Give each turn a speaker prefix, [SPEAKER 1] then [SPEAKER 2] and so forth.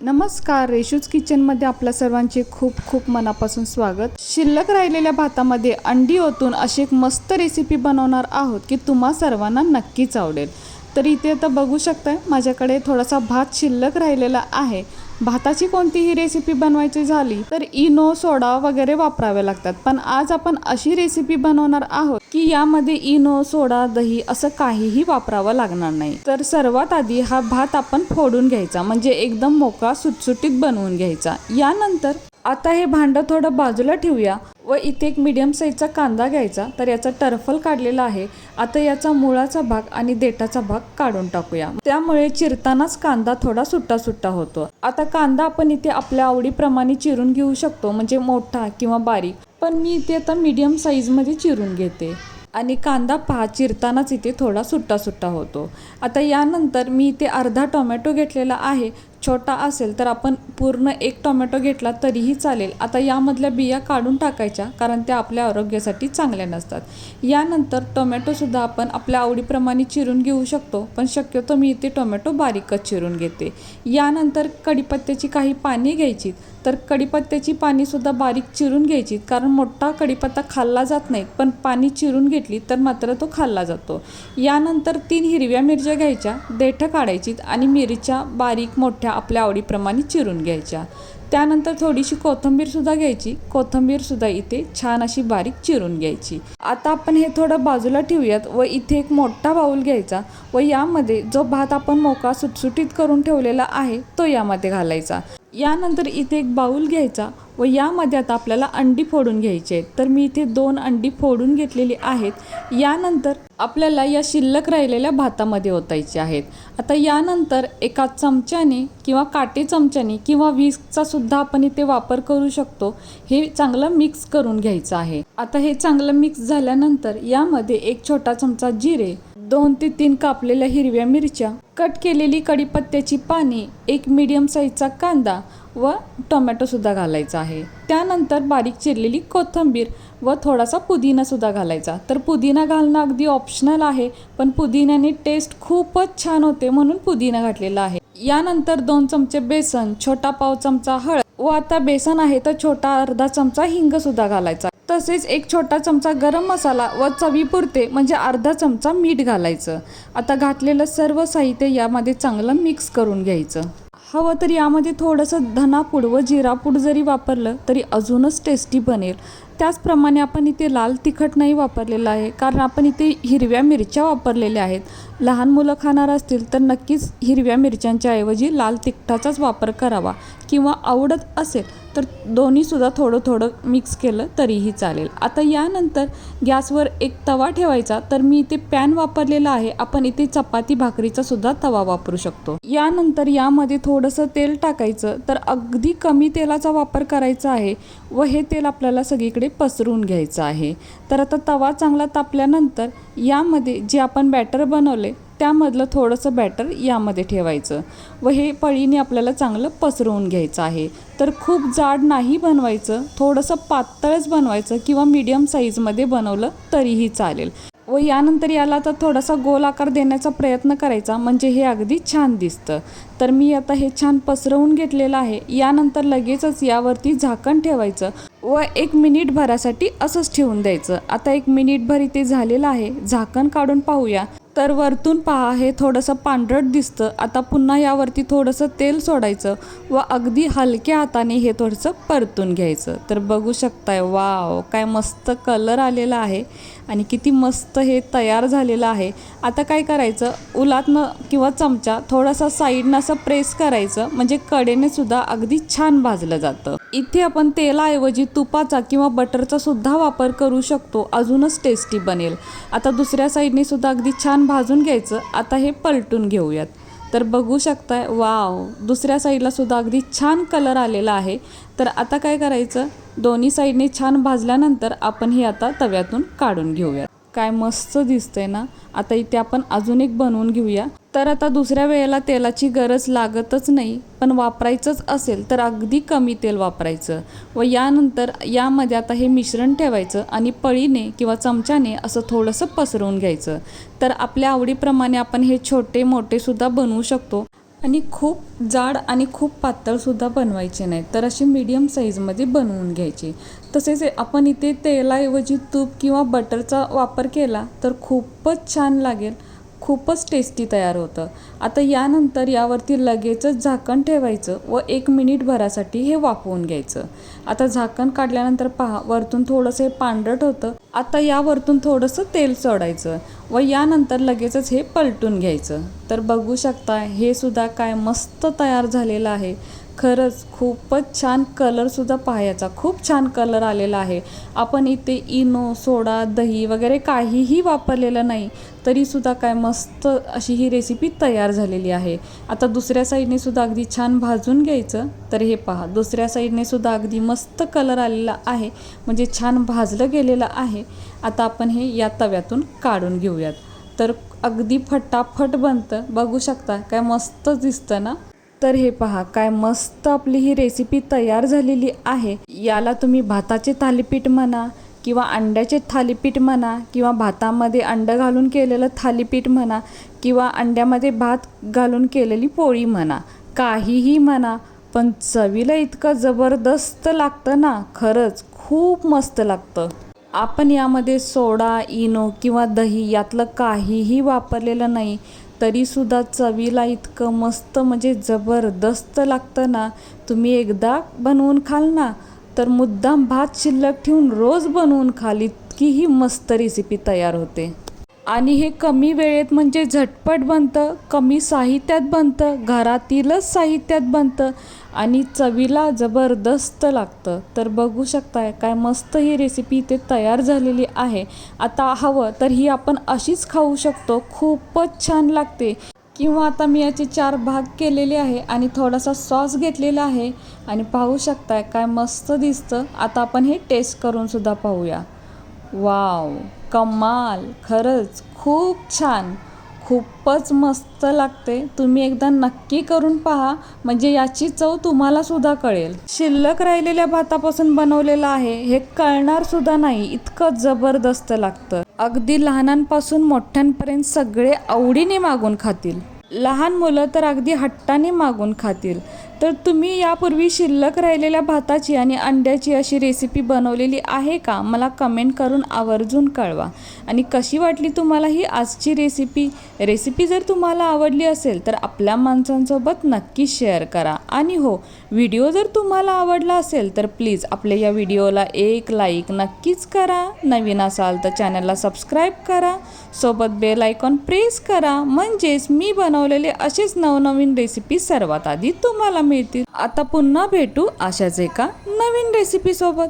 [SPEAKER 1] नमस्कार, रेशूज किचनमध्ये आपल्या सर्वांचे खूप खूप मनापासून स्वागत। शिल्लक राहिलेल्या भातामध्ये अंडी ओतून अशी एक मस्त रेसिपी बनवणार आहोत की तुम्हा सर्वांना नक्कीच आवडेल। तर इथे आता बघू शकताय माझ्याकडे थोडासा भात शिल्लक राहिलेला आहे। भाताची कोणतीही रेसिपी बनवायची झाली तर इनो, सोडा वगैरे वापरावे लागतात, पण आज आपण अशी रेसिपी बनवणार आहोत की यामध्ये इनो, सोडा, दही असं काहीही वापरावं लागणार नाही। तर सर्वात आधी हा भात आपण फोडून घ्यायचा, म्हणजे एकदम मोकळा सुटसुटीत बनवून घ्यायचा। यानंतर आता हे भांडं थोडं बाजूला ठेवूया व इथे एक मीडियम साईजचा कांदा घ्यायचा। तर याचा टरफल काढलेला आहे। आता याचा मुळाचा भाग आणि देठाचा भाग काढून टाकूया, त्यामुळे चिरतानाच कांदा थोडा सुट्टा सुट्टा होतो। आता कांदा आपण इथे आपल्या आवडीप्रमाणे चिरून घेऊ शकतो, म्हणजे मोठा किंवा बारीक, पण मी इथे आता मीडियम साईजमध्ये चिरून घेते। आणि कांदा पहा चिरतानाच इथे थोडा सुट्टा सुट्टा होतो। आता यानंतर मी इथे अर्धा टोमॅटो घेतलेला आहे। छोटा असेल तर आपण पूर्ण एक टोमॅटो घेतला तरीही चालेल। आता यामधल्या बिया काढून टाकायच्या, कारण त्या आपल्या आरोग्यासाठी चांगल्या नसतात। यानंतर टोमॅटोसुद्धा आपण आपल्या आवडीप्रमाणे चिरून घेऊ शकतो, पण शक्यतो मी इथे टोमॅटो बारीकच चिरून घेते। यानंतर कढीपत्त्याची काही पाने घ्यायची, तर कढीपत्त्याची पानेसुद्धा बारीक चिरून घ्यायची, कारण मोठा कढीपत्ता खाल्ला जात नाही, पण पाने चिरून घेतली तर मात्र तो खाल्ला जातो। यानंतर 3 हिरव्या मिरच्या घ्यायच्या, देठं काढायची आणि मिरच्या बारीक मोठ्या आपल्या आवडीप्रमाणे चिरून घ्यायच्या। त्यानंतर थोडीशी कोथिंबीरसुद्धा घ्यायची, कोथिंबीरसुद्धा इथे छान अशी बारीक चिरून घ्यायची। आता आपण हे थोडं बाजूला ठेवूयात व इथे एक मोठा बाऊल घ्यायचा व यामध्ये जो भात आपण मोकळा सुटसुटीत करून ठेवलेला आहे तो यामध्ये घालायचा। यानंतर इथे एक बाऊल घ्यायचा व यामध्ये आता आपल्याला अंडी फोडून घ्यायची आहेत। तर मी इथे 2 अंडी फोडून घेतलेली आहेत। यानंतर आपल्याला या शिल्लक राहिलेल्या भातामध्ये ओतायचे आहेत। आता यानंतर एका चमच्याने किंवा काटे चमच्याने किंवा विस्कचा सुद्धा आपण इथे वापर करू शकतो, हे चांगलं मिक्स करून घ्यायचं आहे। आता हे चांगलं मिक्स झाल्यानंतर यामध्ये एक छोटा चमचा जिरे, 2 ते 3 कापलेल्या हिरव्या मिरच्या, कट केलेली कढीपत्त्याची पाने, एक मीडियम साईजचा कांदा व टोमॅटोसुद्धा घालायचा आहे। त्यानंतर बारीक चिरलेली कोथिंबीर व थोडासा पुदिनासुद्धा घालायचा। तर पुदिना घालणं अगदी ऑप्शनल आहे, पण पुदिन्याने टेस्ट खूपच छान होते, म्हणून पुदिना घातलेला आहे। यानंतर 2 चमचे बेसन, छोटा पाव चमचा हळद व आता बेसन आहे तर छोटा अर्धा चमचा हिंगसुद्धा घालायचा। तसेच एक छोटा चमचा गरम मसाला व चवीपुरते म्हणजे अर्धा चमचा मीठ घालायचं। आता घातलेलं सर्व साहित्य यामध्ये चांगलं मिक्स करून घ्यायचं। हवं तर यामध्ये थोडंसं धनापूड व जिरापूड जरी वापरलं तरी अजूनच टेस्टी बनेल। त्याचप्रमाणे आपण इथे लाल तिखट नाही वापरलेलं आहे, कारण आपण इथे हिरव्या मिरच्या वापरलेल्या आहेत। लहान मुलं खाणार असतील तर नक्कीच हिरव्या मिरच्यांच्या ऐवजी लाल तिखटाचाच वापर करावा, किंवा आवडत असेल तर दोन्हीसुद्धा थोडं थोडं मिक्स केलं तरीही चालेल। आता यानंतर गॅसवर एक तवा ठेवायचा, तर मी इथे पॅन वापरलेला आहे। आपण इथे चपाती भाकरीचा सुद्धा तवा वापरू शकतो। यानंतर यामध्ये थोडंसं तेल टाकायचं, तर अगदी कमी तेलाचा वापर करायचा आहे व हे तेल आपल्याला सगळीकडे पसरवून घ्यायचं आहे। तर आता तवा चांगला तापल्यानंतर यामध्ये जे आपण बॅटर बनवले त्यामधलं थोडंसं बॅटर यामध्ये ठेवायचं व हे पळीने आपल्याला चांगलं पसरवून घ्यायचं आहे। तर खूप जाड नाही बनवायचं, थोडंसं पातळच बनवायचं, किंवा मीडियम साईजमध्ये बनवलं तरीही चालेल। व यानंतर याला आता थोडासा गोल आकार देण्याचा प्रयत्न करायचा, म्हणजे हे अगदी छान दिसतं। तर मी आता हे छान पसरवून घेतलेलं आहे। यानंतर लगेचच यावरती झाकण ठेवायचं व 1 मिनिटभरासाठी असंच ठेवून द्यायचं। आता 1 मिनिटभर इथे झालेलं आहे, झाकण काढून पाहूया। तर वरतून पहा हे थोडंसं पांढरट दिसतं। आता पुन्हा यावरती थोडंसं तेल सोडायचं व अगदी हलक्या हाताने हे थोडंसं परतून घ्यायचं। तर बघू शकताय, वाव काय मस्त कलर आलेला आहे आणि किती मस्त हे तयार झालेलं आहे। आता काय करायचं, उलातनं किंवा चमचा थोडासा साईडनं असं प्रेस करायचं, म्हणजे कडेने सुद्धा अगदी छान भाजलं जातं। इथे आपण तेलाऐवजी तुपाचा किंवा बटरचा सुद्धा वापर करू शकतो, अजूनच टेस्टी बनेल। आता दुसऱ्या साईडने सुद्धा अगदी छान भाजून घ्यायचं। आता हे पलटून घेऊयात, तर बघू शकताय, वाव दुसऱ्या साईडला सुद्धा अगदी छान कलर आलेला आहे। तर आता काय करायचं, दोन्ही साईडने छान भाजल्यानंतर आपण हे आता तव्यातून काढून घेऊयात। काय मस्त दिसतंय ना। आता इथे आपण अजून एक बनवून घेऊया। तर आता दुसऱ्या वेळेला तेलाची गरज लागतच नाही, पण वापरायचंच असेल तर अगदी कमी तेल वापरायचं व यानंतर यामध्ये आता हे मिश्रण ठेवायचं आणि पळीने किंवा चमच्याने असं थोडंसं पसरवून घ्यायचं। तर आपल्या आवडीप्रमाणे आपण हे छोटे मोठे सुद्धा बनवू शकतो, आणि खूप जाड आणि खूप पातळसुद्धा बनवायचे नाही, तर अशी मीडियम साईजमध्ये बनवून घ्यायची. तसेच आपण इथे तेलाऐवजी तूप किंवा बटरचा वापर केला तर खूपच छान लागेल, खूपच टेस्टी तयार होतं. आता यानंतर यावरती लगेचच झाकण ठेवायचं व 1 मिनिटभरासाठी हे वाफवून घ्यायचं. आता झाकण काढल्यानंतर पहा, वरतून थोडंसं हे पांढरट होतं. आता यावरतून थोडंसं तेल सोडायचं व यानंतर लगेचच हे पलटून घ्यायचं. तर बघू शकता हे सुद्धा काय मस्त तयार झालेलं आहे. खरंच खूपच छान कलरसुद्धा पाहायचा, खूप छान कलर आलेला आहे. आपण इथे इनो, सोडा, दही वगैरे काहीही वापरलेलं नाही, तरीसुद्धा काय मस्त अशी ही रेसिपी तयार झालेली आहे. आता दुसऱ्या साईडने सुद्धा अगदी छान भाजून घ्यायचं. तर हे पहा, दुसऱ्या साईडने सुद्धा अगदी मस्त कलर आलेला आहे, म्हणजे छान भाजलं गेलेलं आहे. आता आपण हे या तव्यातून काढून घेऊयात. तर अगदी फटाफट बनतं, बघू शकता काय मस्त दिसतं ना. तर हे पहा, काय मस्त आपली ही रेसिपी तयार झालेली आहे. याला तुम्ही भाताचे थालीपीठ म्हणा किंवा अंड्याचे थालीपीठ म्हणा किंवा भातामध्ये अंडं घालून केलेलं थालीपीठ म्हणा किंवा अंड्यामध्ये भात घालून केलेली पोळी म्हणा, काहीही म्हणा, पण चवीला इतकं जबरदस्त लागतं ना, खरंच खूप मस्त लागतं. आपण यामध्ये सोडा, इनो किंवा दही यातलं काहीही वापरलेलं नाही, तरीसुद्धा चवीला इतकं मस्त म्हणजे जबरदस्त लागतं ना. तुम्ही एकदा बनवून खाल ना तर मुद्दाम भात शिल्लक ठेवून रोज बनवून खाल, इतकी ही मस्त रेसिपी तयार होते. आणि हे कमी वेळेत म्हणजे झटपट बनतं, कमी साहित्यात बनतं, घरातीलच साहित्यात बनतं आणि चवीला जबरदस्त लागतं. तर बघू शकताय काय मस्त ही रेसिपी इथे तयार झालेली आहे. आता हवं तर ही आपण अशीच खाऊ शकतो, खूपच छान लागते. किंवा आता मी याचे 4 भाग केलेले आहे आणि थोडासा सॉस घेतलेला आहे आणि पाहू शकताय काय मस्त दिसतं. आता आपण हे टेस्ट करून सुद्धा पाहूया. वाव, कमाल, खरंच खूप छान, खूपच मस्त लागते. तुम्ही एकदा नक्की करून पहा, म्हणजे याची चव तुम्हाला सुद्धा कळेल. शिल्लक राहिलेल्या भातापासून बनवलेलं आहे, हे कळणार सुद्धा नाही, इतकं जबरदस्त लागतं. अगदी लहानांपासून मोठ्यांपर्यंत सगळे आवडीने मागून खातील. लहान मुलं तर अगदी हट्टाने मागून खातील. तर तुम्ही यापूर्वी शिल्लक राहिलेल्या भाताची आणि अंड्याची अशी रेसिपी बनवलेली आहे का? मला कमेंट करून आवर्जून कळवा. आणि कशी वाटली तुम्हाला ही आजची रेसिपी जर तुम्हाला आवडली असेल तर आपल्या माणसांसोबत नक्की शेअर करा. आणि हो, व्हिडिओ जर तुम्हाला आवडला असेल तर प्लीज आपल्या या व्हिडिओला एक लाईक नक्कीच करा. नवीन असाल तर चॅनलला सबस्क्राईब करा, सोबत बेल आयकॉन प्रेस करा, म्हणजेच मी बनवलेले असेच नवनवीन रेसिपी सर्वात आधी तुम्हाला मिळतील. आता पुन्हा भेटू अशाच एका नवीन रेसिपी सोबत.